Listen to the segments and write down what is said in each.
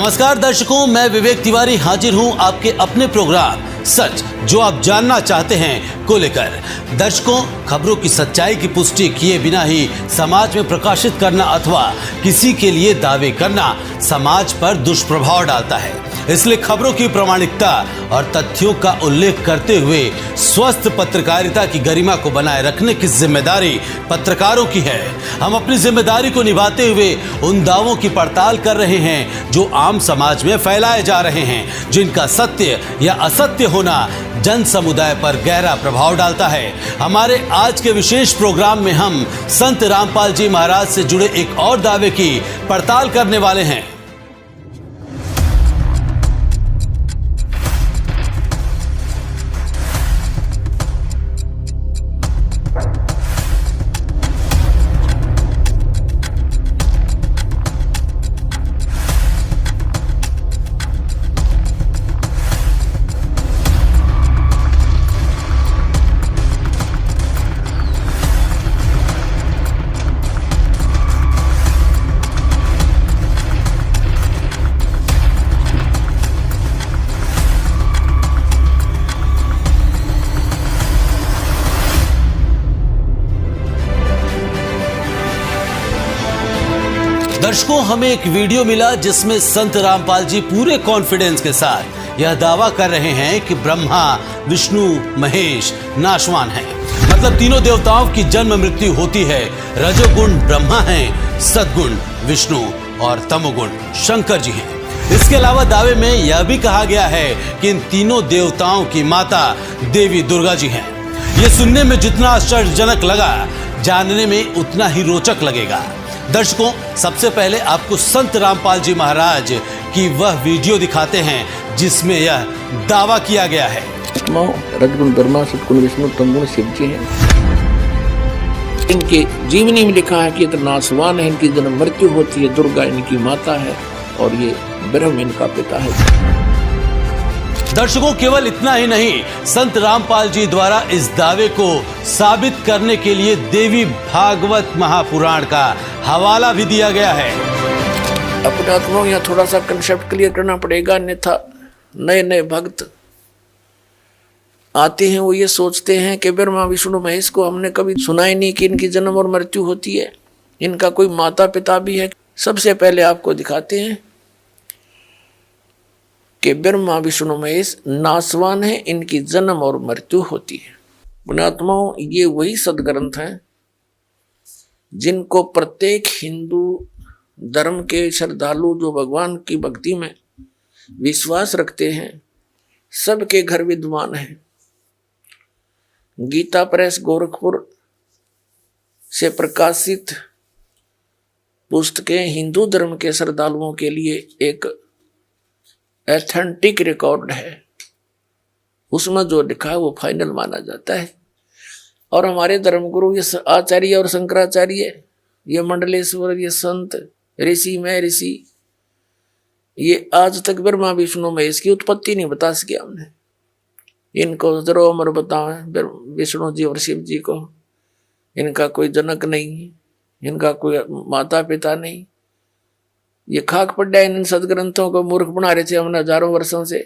नमस्कार दर्शकों, मैं विवेक तिवारी हाजिर हूं आपके अपने प्रोग्राम सच जो आप जानना चाहते हैं को लेकर। दर्शकों, खबरों की सच्चाई की पुष्टि किए बिना ही समाज में प्रकाशित करना अथवा किसी के लिए दावे करना समाज पर दुष्प्रभाव डालता है। इसलिए खबरों की प्रामाणिकता और तथ्यों का उल्लेख करते हुए स्वस्थ पत्रकारिता की गरिमा को बनाए रखने की जिम्मेदारी पत्रकारों की है। हम अपनी जिम्मेदारी को निभाते हुए उन दावों की पड़ताल कर रहे हैं जो आम समाज में फैलाए जा रहे हैं, जिनका सत्य या असत्य होना जन समुदाय पर गहरा प्रभाव डालता है। हमारे आज के विशेष प्रोग्राम में हम संत रामपाल जी महाराज से जुड़े एक और दावे की पड़ताल करने वाले हैं। दर्शकों, हमें एक वीडियो मिला जिसमें संत रामपाल जी पूरे कॉन्फिडेंस के साथ यह दावा कर रहे हैं कि ब्रह्मा, विष्णु, महेश नाशवान हैं। मतलब तीनों देवताओं की जन्म मृत्यु होती है। रजोगुण ब्रह्मा हैं, सद्गुण विष्णु और तमोगुण शंकर जी हैं। इसके अलावा दावे में यह भी कहा गया है कि इन तीनों देवताओं की माता देवी दुर्गा जी हैं। ये सुनने में जितना आश्चर्यजनक लगा, जानने में उतना ही रोचक लगेगा। दर्शकों, सबसे पहले आपको संत रामपाल जी महाराज की वह वीडियो दिखाते हैं जिसमें यह दावा किया गया है। रजगुण ब्रह्मा, सतगुण विष्णु, तमगुण शिव जी हैं। इनके जीवनी में लिखा है कि ये तो नासवान है, इनकी जन्म मृत्यु होती है, दुर्गा इनकी माता है और ये ब्रह्म इनका पिता है। दर्शकों, केवल इतना ही नहीं, संत रामपाल जी द्वारा इस दावे को साबित करने के लिए देवी भागवत महापुराण का हवाला भी दिया गया है। अपने आत्मा यहाँ थोड़ा सा कंसेप्ट क्लियर करना पड़ेगा, अन्यथा नए नए भक्त आते हैं, वो ये सोचते हैं कि ब्रह्मा, विष्णु, महेश को हमने कभी सुना ही नहीं कि इनकी जन्म और मृत्यु होती है, इनका कोई माता पिता भी है। सबसे पहले आपको दिखाते हैं कि ब्रह्मा, विष्णु, महेश नासवान है, इनकी जन्म और मृत्यु होती है। पुण्यात्माओं, ये वही सदग्रंथ हैं जिनको प्रत्येक हिंदू धर्म के श्रद्धालु जो भगवान की भक्ति में विश्वास रखते हैं, सबके घर विद्वान है। गीता प्रेस गोरखपुर से प्रकाशित पुस्तकें हिंदू धर्म के श्रद्धालुओं के लिए एक एथेंटिक रिकॉर्ड है। उसमें जो लिखा है वो फाइनल माना जाता है। और हमारे धर्मगुरु ये आचार्य और शंकराचार्य, ये मंडलेश्वर, ये संत ऋषि में ऋषि, ये आज तक ब्रह्मा, विष्णु, महेश की उत्पत्ति नहीं बता सके हमने। इनको जरूर उम्र बताओ विष्णु जी और शिव जी को, इनका कोई जनक नहीं, इनका कोई माता पिता नहीं। ये खाक पड्डा इन सदग्रंथों को मूर्ख बना रहे थे हमने हजारों वर्षों से।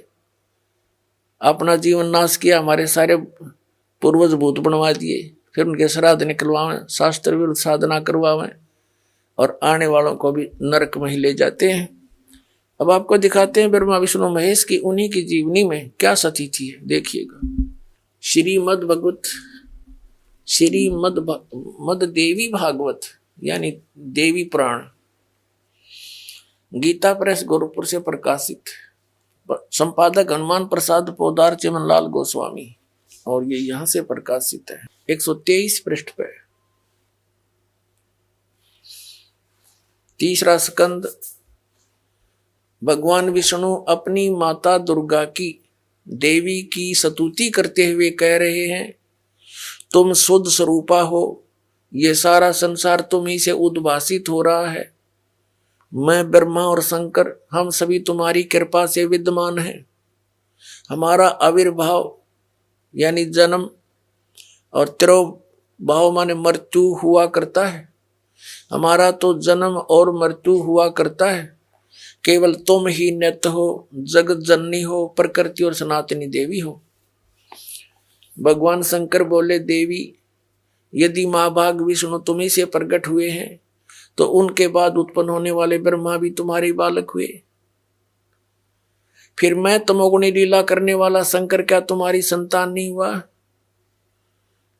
अपना जीवन नाश किया, हमारे सारे पूर्वज भूत बनवा दिए, फिर उनके श्राद्ध निकलवावें, शास्त्र विरुद्ध साधना करवावें और आने वालों को भी नरक में ही ले जाते हैं। अब आपको दिखाते हैं ब्रह्मा, विष्णु, महेश की उन्हीं की जीवनी में क्या सतीथि है, देखिएगा। श्रीमद भगवत, मद देवी भागवत यानी देवी पुराण, गीता प्रेस गोरखपुर से प्रकाशित, संपादक हनुमान प्रसाद पोदार, चिमनलाल गोस्वामी, और ये यहां से प्रकाशित है 123 पृष्ठ पे। तीसरा स्कंद। भगवान विष्णु अपनी माता दुर्गा की, देवी की स्तुति करते हुए कह रहे हैं, तुम शुद्ध स्वरूपा हो, ये सारा संसार तुम ही से उद्भासित हो रहा है। मैं ब्रह्मा और शंकर, हम सभी तुम्हारी कृपा से विद्यमान हैं। हमारा आविर्भाव यानी जन्म और तिरोभाव माने मृत्यु हुआ करता है। हमारा तो जन्म और मृत्यु हुआ करता है, केवल तुम ही नित्य हो, जगत जननी हो, प्रकृति और सनातनी देवी हो। भगवान शंकर बोले, देवी यदि महाभाग विष्णु तुम्ही से प्रकट हुए हैं तो उनके बाद उत्पन्न होने वाले ब्रह्मा भी तुम्हारे बालक हुए। फिर मैं तमोगुणी लीला करने वाला शंकर क्या तुम्हारी संतान नहीं हुआ?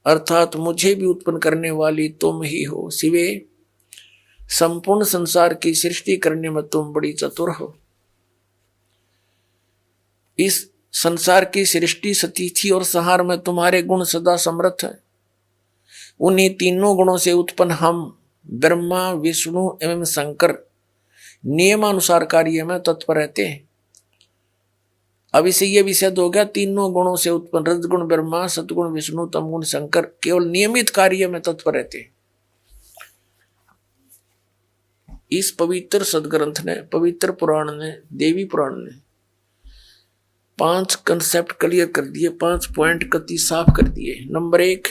अर्थात मुझे भी उत्पन्न करने वाली तुम ही हो। शिवे, संपूर्ण संसार की सृष्टि करने में तुम बड़ी चतुर हो। इस संसार की सृष्टि, स्थिति और संहार में तुम्हारे गुण सदा समर्थ है। उन्हीं तीनों गुणों से उत्पन्न हम ब्रह्मा, विष्णु एवं शंकर नियमानुसार कार्य में तत्पर रहते हैं। अब इसे यह भी सिद्ध हो गया, तीनों गुणों से उत्पन्न रजगुण ब्रह्मा, सतगुण विष्णु, तमगुण शंकर केवल नियमित कार्य में तत्पर रहते हैं। इस पवित्र सदग्रंथ ने, पवित्र पुराण ने, देवी पुराण ने 5 कंसेप्ट क्लियर कर दिए, 5 पॉइंट कति साफ कर दिए। नंबर 1,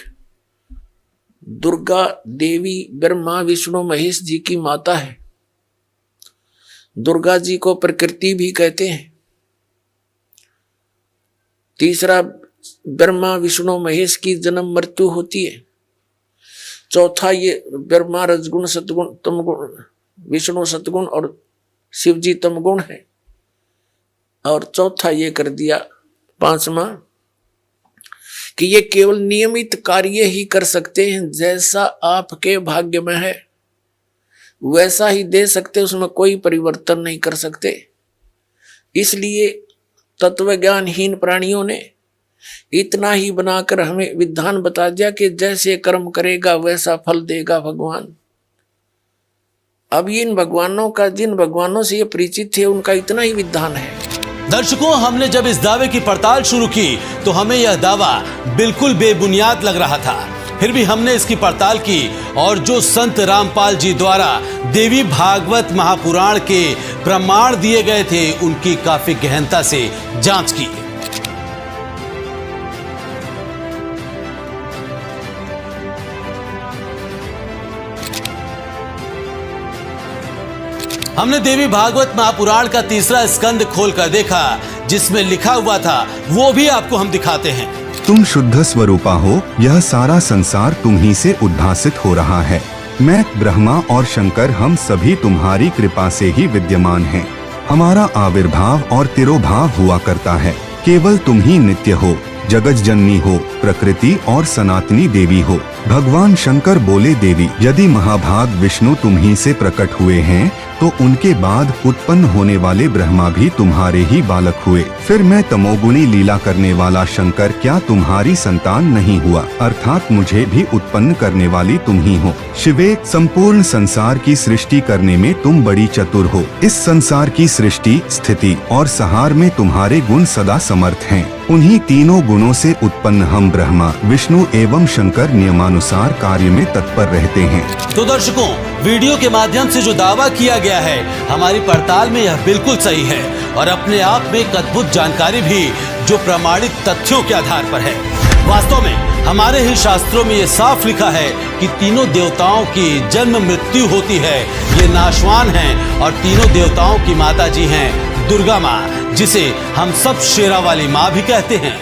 दुर्गा देवी ब्रह्मा विष्णु महेश जी की माता है। दुर्गा जी को प्रकृति भी कहते हैं। तीसरा, ब्रह्मा विष्णु महेश की जन्म मृत्यु होती है। चौथा, ये ब्रह्मा रजगुण सतगुण तमगुण, विष्णु सतगुण और शिव जी तमगुण है। और चौथा ये कर दिया 5वां कि ये केवल नियमित कार्य ही कर सकते हैं, जैसा आपके भाग्य में है वैसा ही दे सकते, उसमें कोई परिवर्तन नहीं कर सकते। इसलिए तत्व ज्ञानहीन प्राणियों ने इतना ही बनाकर हमें विधान बता दिया कि जैसे कर्म करेगा वैसा फल देगा भगवान। अब इन भगवानों का, जिन भगवानों से ये परिचित थे, उनका इतना ही विधान है। दर्शकों, हमने जब इस दावे की पड़ताल शुरू की तो हमें यह दावा बिल्कुल बेबुनियाद लग रहा था। फिर भी हमने इसकी पड़ताल की और जो संत रामपाल जी द्वारा देवी भागवत महापुराण के प्रमाण दिए गए थे उनकी काफी गहनता से जांच की। हमने देवी भागवत महापुराण का 3रा स्कंद खोलकर देखा, जिसमें लिखा हुआ था वो भी आपको हम दिखाते हैं। तुम शुद्ध स्वरूपा हो, यह सारा संसार तुम ही से उद्भासित हो रहा है। मैं, ब्रह्मा और शंकर, हम सभी तुम्हारी कृपा से ही विद्यमान हैं। हमारा आविर्भाव और तिरोभाव हुआ करता है। केवल तुम ही नित्य हो, जगत जननी हो, प्रकृति और सनातनी देवी हो। भगवान शंकर बोले, देवी यदि महाभाग विष्णु तुम ही से प्रकट हुए हैं तो उनके बाद उत्पन्न होने वाले ब्रह्मा भी तुम्हारे ही बालक हुए। फिर मैं तमोगुणी लीला करने वाला शंकर क्या तुम्हारी संतान नहीं हुआ? अर्थात मुझे भी उत्पन्न करने वाली तुम ही हो। शिवे, संपूर्ण संसार की सृष्टि करने में तुम बड़ी चतुर हो। इस संसार की सृष्टि, स्थिति और संहार में तुम्हारे गुण सदा समर्थ हैं। उन्हीं तीनों गुणों से उत्पन्न हम ब्रह्मा, विष्णु एवं शंकर नियमानुसार कार्य में तत्पर रहते हैं। तो दर्शकों, वीडियो के माध्यम से जो दावा किया गया है हमारी पड़ताल में यह बिल्कुल सही है और अपने आप में एक अद्भुत जानकारी भी, जो प्रमाणित तथ्यों के आधार पर है। वास्तव में हमारे ही शास्त्रों में ये साफ लिखा है कि तीनों देवताओं की जन्म मृत्यु होती है। ये नाशवान हैं और तीनों देवताओं की माता जी हैं दुर्गा माँ, जिसे हम सब शेरा वाली माँ भी कहते हैं।